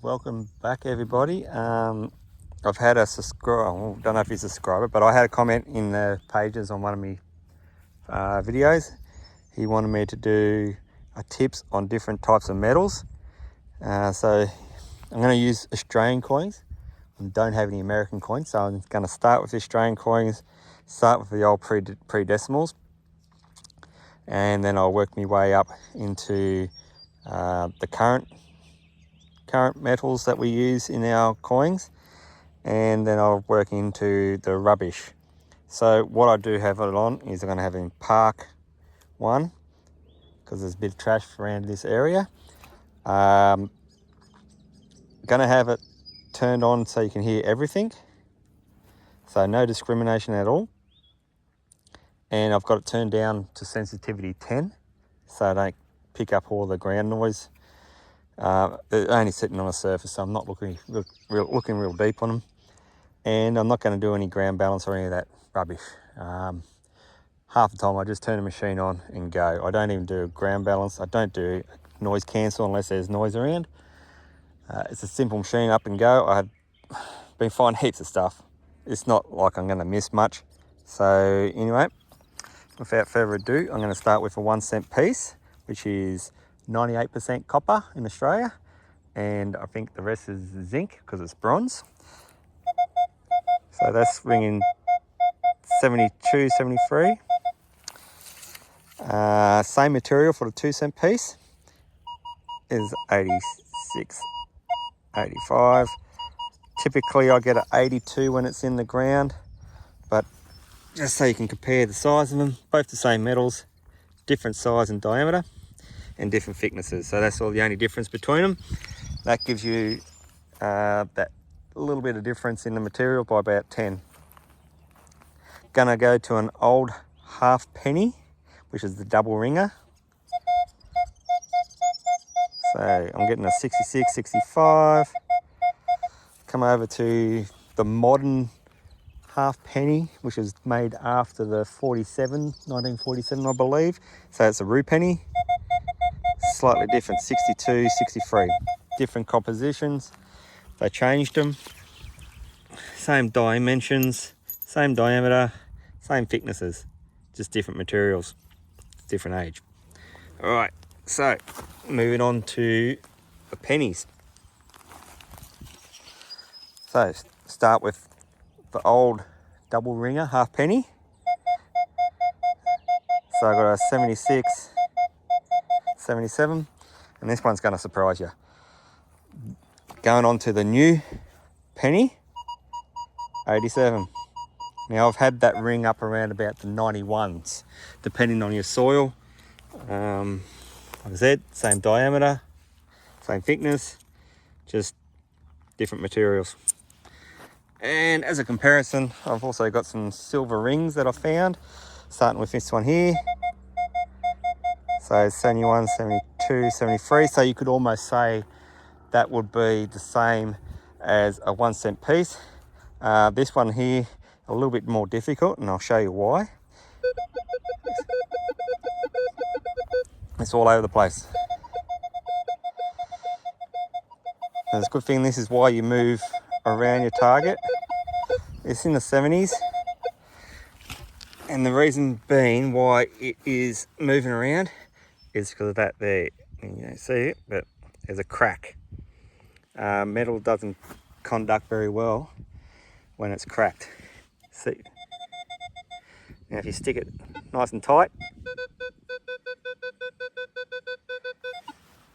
welcome back everybody. I've had a subscriber, don't know if he's a subscriber, but I had a comment in the pages on one of my videos. He wanted me to do tips on different types of metals. So I'm going to use Australian coins. I don't have any American coins, so I'm going to start with the Australian coins, start with the old pre-decimals, and then I'll work my way up into the current metals that we use in our coins, and then I'll work into the rubbish. So what I do have it on is I'm going to have in Park 1, because there's a bit of trash around this area. Going to have it turned on so you can hear everything, so no discrimination at all. And I've got it turned down to sensitivity 10, so I don't pick up all the ground noise. They're only sitting on a surface, so I'm not looking real deep on them, and I'm not going to do any ground balance or any of that rubbish. Half the time I just turn the machine on and go. I don't even do ground balance. I don't do noise cancel unless there's noise around. It's a simple machine, up and go. I've been finding heaps of stuff. It's not like I'm going to miss much. So anyway, without further ado, I'm going to start with a 1 cent piece, which is 98% copper in Australia, and I think the rest is zinc because it's bronze. So that's ringing 72, 73. Same material for the 2 cent piece is 86, 85. Typically I get an 82 when it's in the ground, but just so you can compare the size of them, both the same metals, different size and diameter, and different thicknesses. So that's all the only difference between them. That gives you that little bit of difference in the material by about 10. Gonna go to an old halfpenny, which is the double ringer. So I'm getting a 66, 65. Come over to the modern halfpenny, which is made after the 1947 I believe. So it's a rue penny. Slightly different, 62, 63. Different compositions. They changed them. Same dimensions, same diameter, same thicknesses, just different materials, different age. All right, so moving on to the pennies. So start with the old double ringer halfpenny. So I've got a 76, 77, and this one's going to surprise you. Going on to the new penny, 87. Now I've had that ring up around about the 91s, depending on your soil. Like I said, same diameter, same thickness, just different materials. And as a comparison, I've also got some silver rings that I found, starting with this one here. So 71, 72, 73. So you could almost say that would be the same as a 1 cent piece. This one here, a little bit more difficult, and I'll show you why. It's all over the place. And it's a good thing this is why you move around your target. It's in the 70s, and the reason being why it is moving around is because of that there. You don't see it, but there's a crack. Metal doesn't conduct very well when it's cracked. See, now if you stick it nice and tight,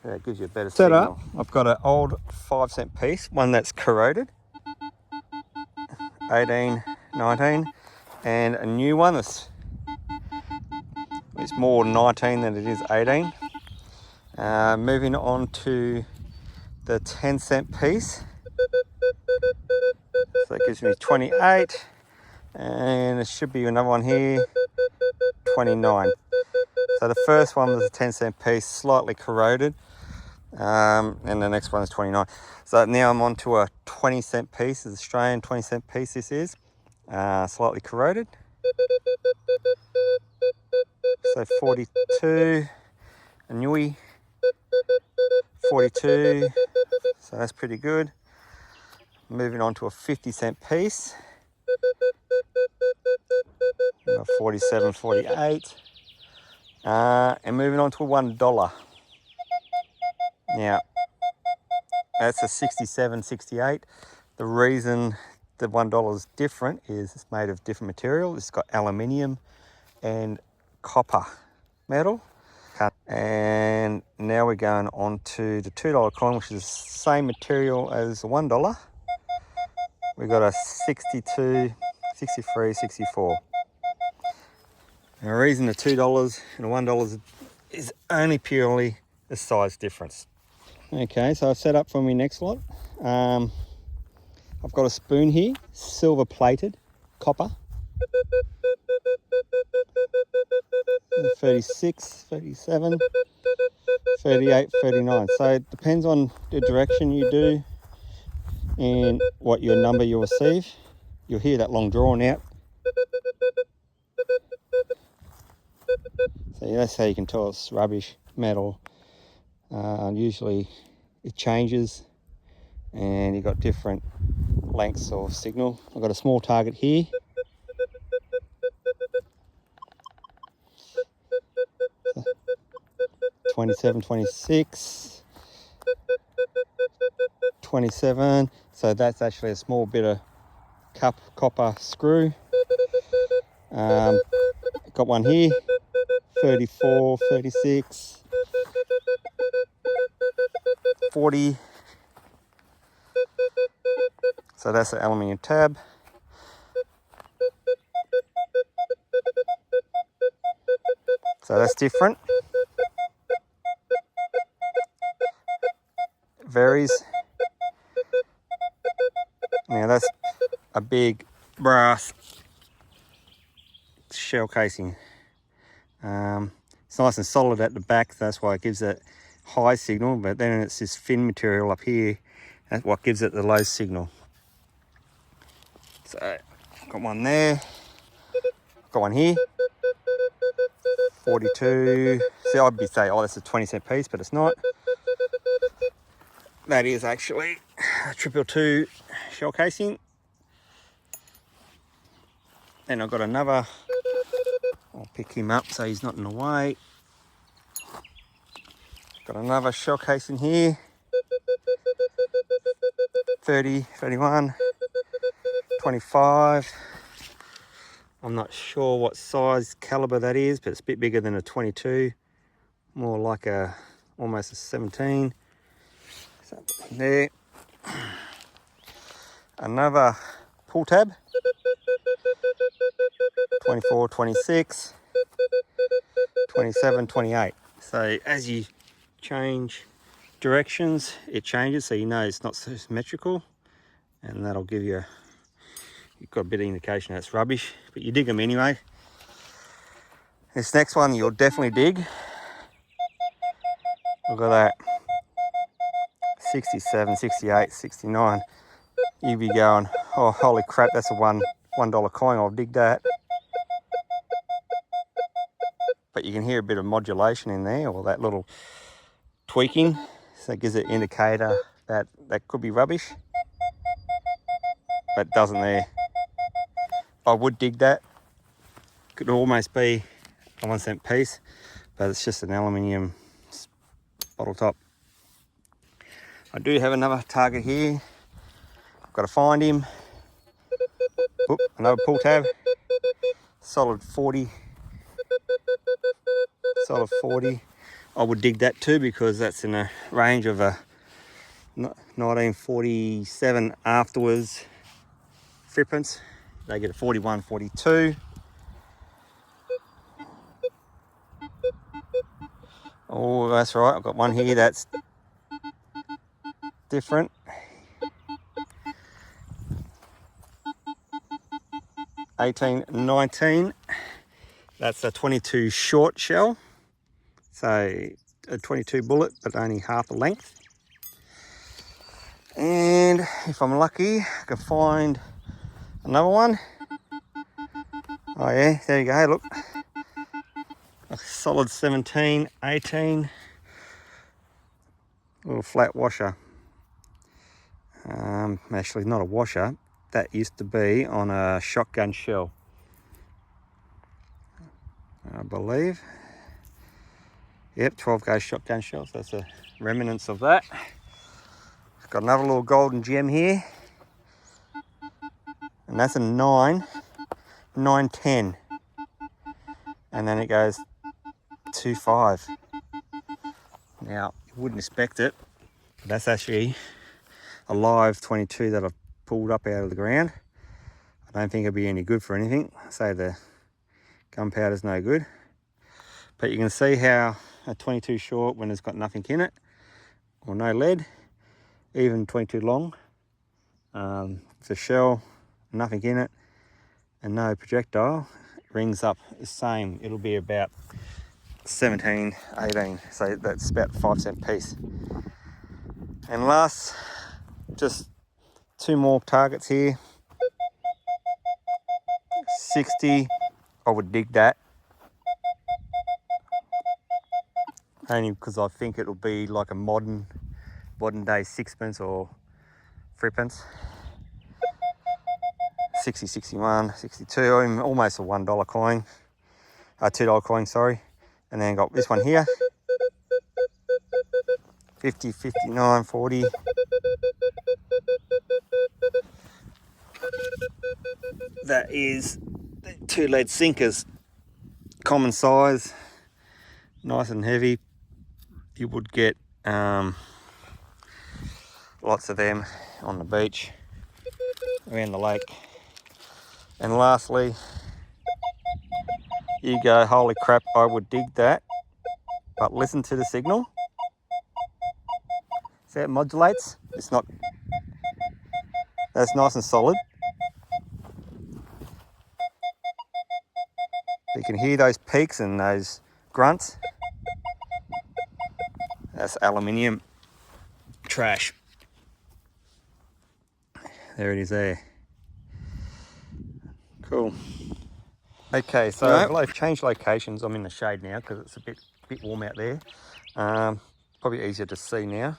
it gives you a better signal. I've got an old 5 cent piece, one that's corroded, 18, 19, and a new one that's it's more 19 than it is 18. Moving on to the 10 cent piece. So that gives me 28, and there should be another one here, 29. So the first one was a 10 cent piece, slightly corroded, and the next one is 29. So now I'm on to a 20 cent piece, an Australian 20 cent piece this is, slightly corroded. So 42, a newie, 42, so that's pretty good. Moving on to a 50-cent piece. 47, 48. And moving on to a $1. Now, that's a 67, 68. The reason the $1 is different is it's made of different material. It's got aluminium and copper metal. And now we're going on to the $2 coin, which is the same material as the $1. We've got a 62, 63, 64. And the reason the $2 and the $1 is only purely the size difference. Okay, so I've set up for my next lot. I've got a spoon here, silver plated, copper. 36, 37, 38, 39. So it depends on the direction you do and what your number you'll receive. You'll hear that long drawn out. So that's how you can tell it's rubbish metal. Usually it changes and you've got different lengths of signal. I've got a small target here. So 27, 26, 27. So that's actually a small bit of copper screw. Got one here, 34, 36, 40. So that's the aluminium tab. So that's different. It varies. Now that's a big brass shell casing. It's nice and solid at the back, that's why it gives that high signal, but then it's this thin material up here, that's what gives it the low signal. So, got one there, got one here, 42. See, I'd be saying, oh, that's a 20-cent piece, but it's not. That is actually a 222 shell casing. Then I've got another, I'll pick him up so he's not in the way. Got another shell casing here, 30, 31, 25. I'm not sure what size caliber that is, but it's a bit bigger than a 22. More like almost a 17. So there. Another pull tab, 24, 26, 27, 28. So as you change directions, it changes, so you know it's not symmetrical, and that'll give you, you've got a bit of indication that's rubbish, but you dig them anyway. This next one you'll definitely dig. Look at that, 67, 68, 69. You'll be going, oh holy crap, that's a $1 coin, I'll dig that. But you can hear a bit of modulation in there, or that little tweaking, so it gives it an indicator that that could be rubbish, but it doesn't there. I would dig that. Could almost be a 1-cent piece, but it's just an aluminium bottle top. I do have another target here. I've got to find him. Oop, another pull tab. Solid 40. Solid 40. I would dig that too, because that's in a range of a 1947 afterwards footprints. They get a 41, 42. Oh, that's right. I've got one here that's different. $18, $19. That's a 22 short shell. So a 22 bullet, but only half the length. And if I'm lucky, I can find another one. Oh yeah, there you go, look. A solid 17, 18. little flat washer. Actually not a washer, that used to be on a shotgun shell, I believe. Yep, 12 gauge shotgun shell, so that's the remnants of that. Got another little golden gem here, and that's a 910, and then it goes 2.5. Now, you wouldn't expect it, but that's actually a live 22 that I've pulled up out of the ground. I don't think it'll be any good for anything. Say the gunpowder's no good. But you can see how a 22 short, when it's got nothing in it, or no lead, even 22 long, the shell, nothing in it, and no projectile, it rings up the same. It'll be about 17, 18, so that's about 5-cent piece. And last, just 2 more targets here. 60, I would dig that. Only because I think it'll be like a modern day sixpence or threepence. 60, 61, 62, almost a $1 coin, $2 coin, sorry. And then got this one here, 50, 59, 40. That is 2 lead sinkers, common size, nice and heavy. You would get lots of them on the beach, around the lake. And lastly, you go, holy crap, I would dig that, but listen to the signal. See how it modulates? It's not, that's nice and solid. You can hear those peaks and those grunts. That's aluminium trash. There it is there. Cool. Okay, so I've changed locations. I'm in the shade now because it's a bit warm out there. Probably easier to see now.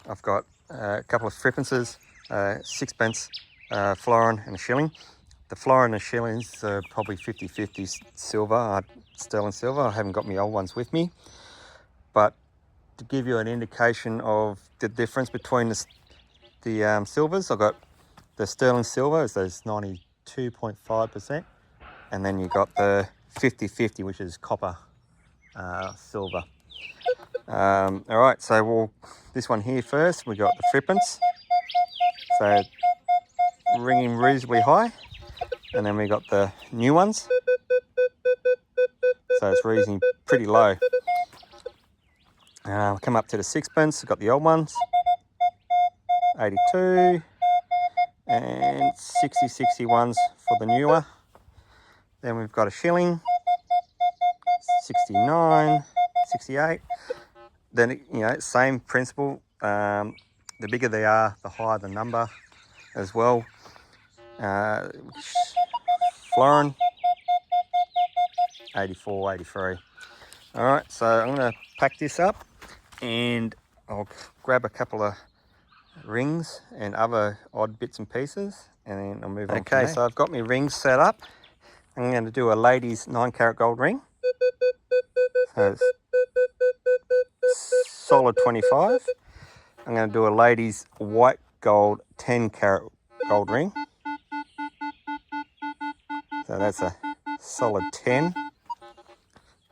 I've got a couple of threepences, 6pence, florin and a shilling. The florin and shillings are probably 50-50 silver, sterling silver. I haven't got my old ones with me. But to give you an indication of the difference between the silvers, I've got the sterling silver, is those 92.5%. And then you've got the 50-50, which is copper silver. All right, so this one here first, we got the threepence. So ringing reasonably high. And then we got the new ones. So it's reasonably pretty low. Come up to the 6pence, we've got the old ones. 82. And 60-61s for the newer. Then we've got a shilling, 69, 68. Then, you know, same principle. The bigger they are, the higher the number as well. Florin, 84, 83. All right, so I'm going to pack this up and I'll grab a couple of rings and other odd bits and pieces, and then I'll move on. Okay, so I've got my rings set up. I'm going to do a lady's 9-carat gold ring. So it's solid 25. I'm going to do a lady's white gold 10-carat gold ring. So that's a solid 10.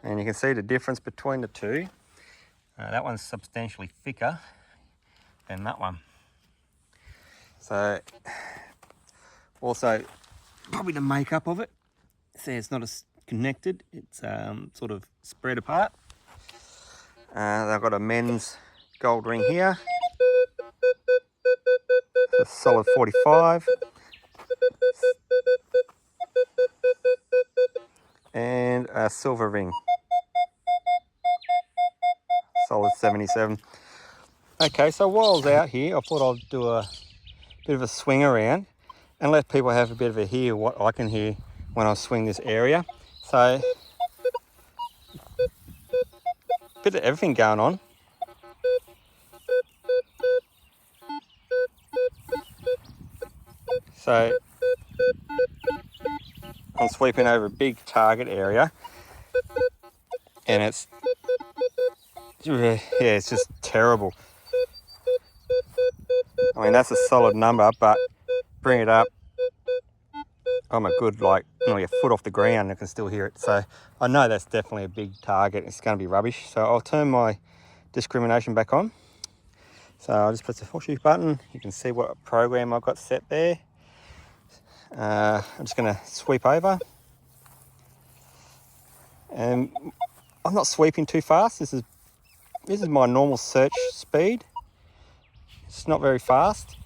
And you can see the difference between the two. That one's substantially thicker than that one. So also probably the makeup of it. See, it's not as connected, it's sort of spread apart. I've got a men's gold ring here, a solid 45, and a silver ring, solid 77. Okay, so while I was out here, I thought I'd do a bit of a swing around and let people have a bit of a hear what I can hear when I swing this area. So, a bit of everything going on. So I'm sweeping over a big target area, and it's just terrible. I mean, that's a solid number, but bring it up, I'm a good, like, nearly a foot off the ground, I can still hear it. So I know that's definitely a big target. It's going to be rubbish. So I'll turn my discrimination back on. So I'll just press the horseshoe button. You can see what program I've got set there. I'm just going to sweep over. And I'm not sweeping too fast. This is my normal search speed. It's not very fast.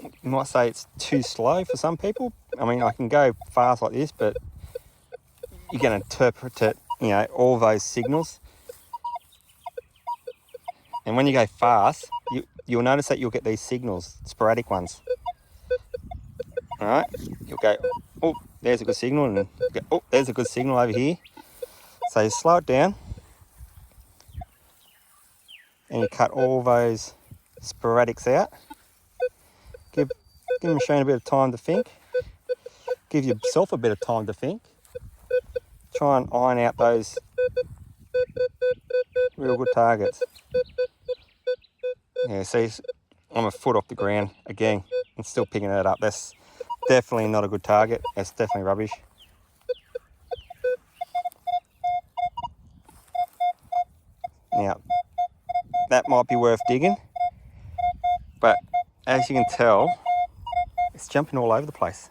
You might say it's too slow for some people. I mean, I can go fast like this, but you're going to interpret it, you know, all those signals. And when you go fast, you'll notice that you'll get these signals, sporadic ones. All right, you'll go, oh, there's a good signal, and go, oh, there's a good signal over here. So you slow it down, and you cut all those sporadics out. Give the machine a bit of time to think. Give yourself a bit of time to think. Try and iron out those real good targets. Yeah, see, I'm a foot off the ground again. I'm still picking that up. That's definitely not a good target. That's definitely rubbish. Now, that might be worth digging, but as you can tell, it's jumping all over the place.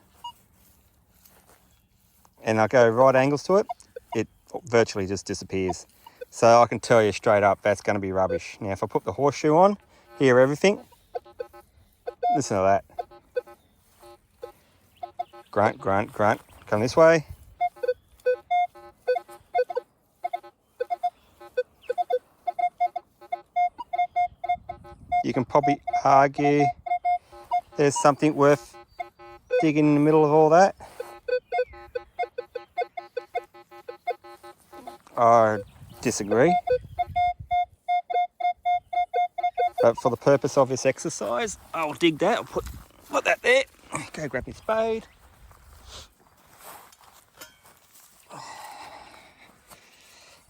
And I go right angles to it, it virtually just disappears. So I can tell you straight up, that's going to be rubbish. Now, if I put the horseshoe on, hear everything, listen to that. Grunt, grunt, grunt. Come this way. You can probably argue there's something worth digging in the middle of all that. I disagree. But for the purpose of this exercise, I'll dig that. I'll put that there. Go grab my spade.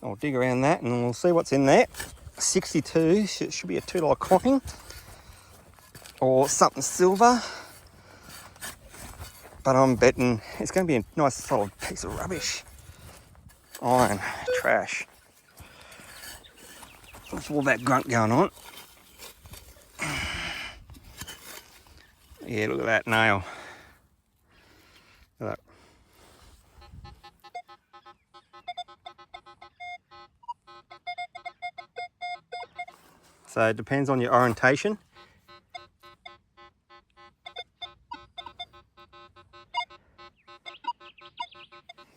I'll dig around that and we'll see what's in there. 62, should be a $2 coin or something silver. But I'm betting it's going to be a nice solid piece of rubbish. Iron, trash. With all that grunt going on. Yeah, look at that nail. Look at that. So it depends on your orientation.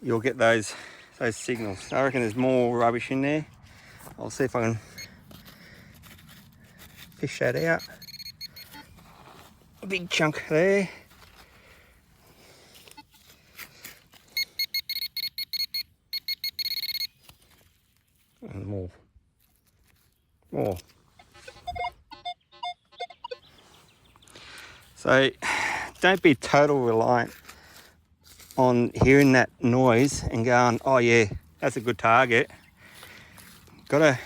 You'll get those signals. I reckon there's more rubbish in there. I'll see if I can fish that out. A big chunk there. And more. So don't be total reliant on hearing that noise and going, oh yeah, that's a good target. Gotta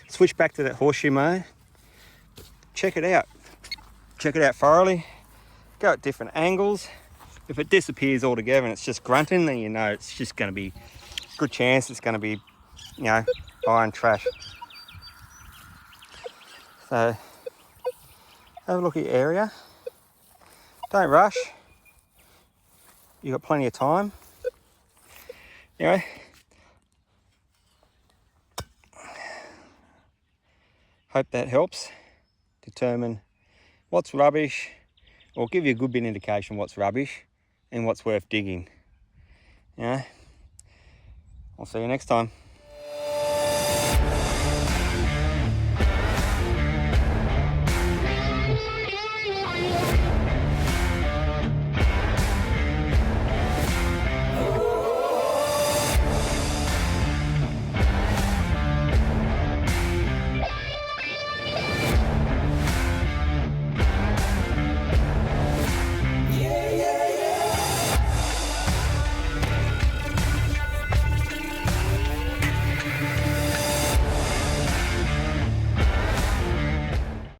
switch back to that horseshoe mode. Check it out. Check it out thoroughly. Go at different angles. If it disappears altogether and it's just grunting, then you know it's just gonna be good chance it's gonna be, you know, iron trash. So have a look at your area. Don't rush. You've got plenty of time. Anyway, hope that helps determine what's rubbish, or give you a good bit of indication what's rubbish and what's worth digging. Yeah. I'll see you next time.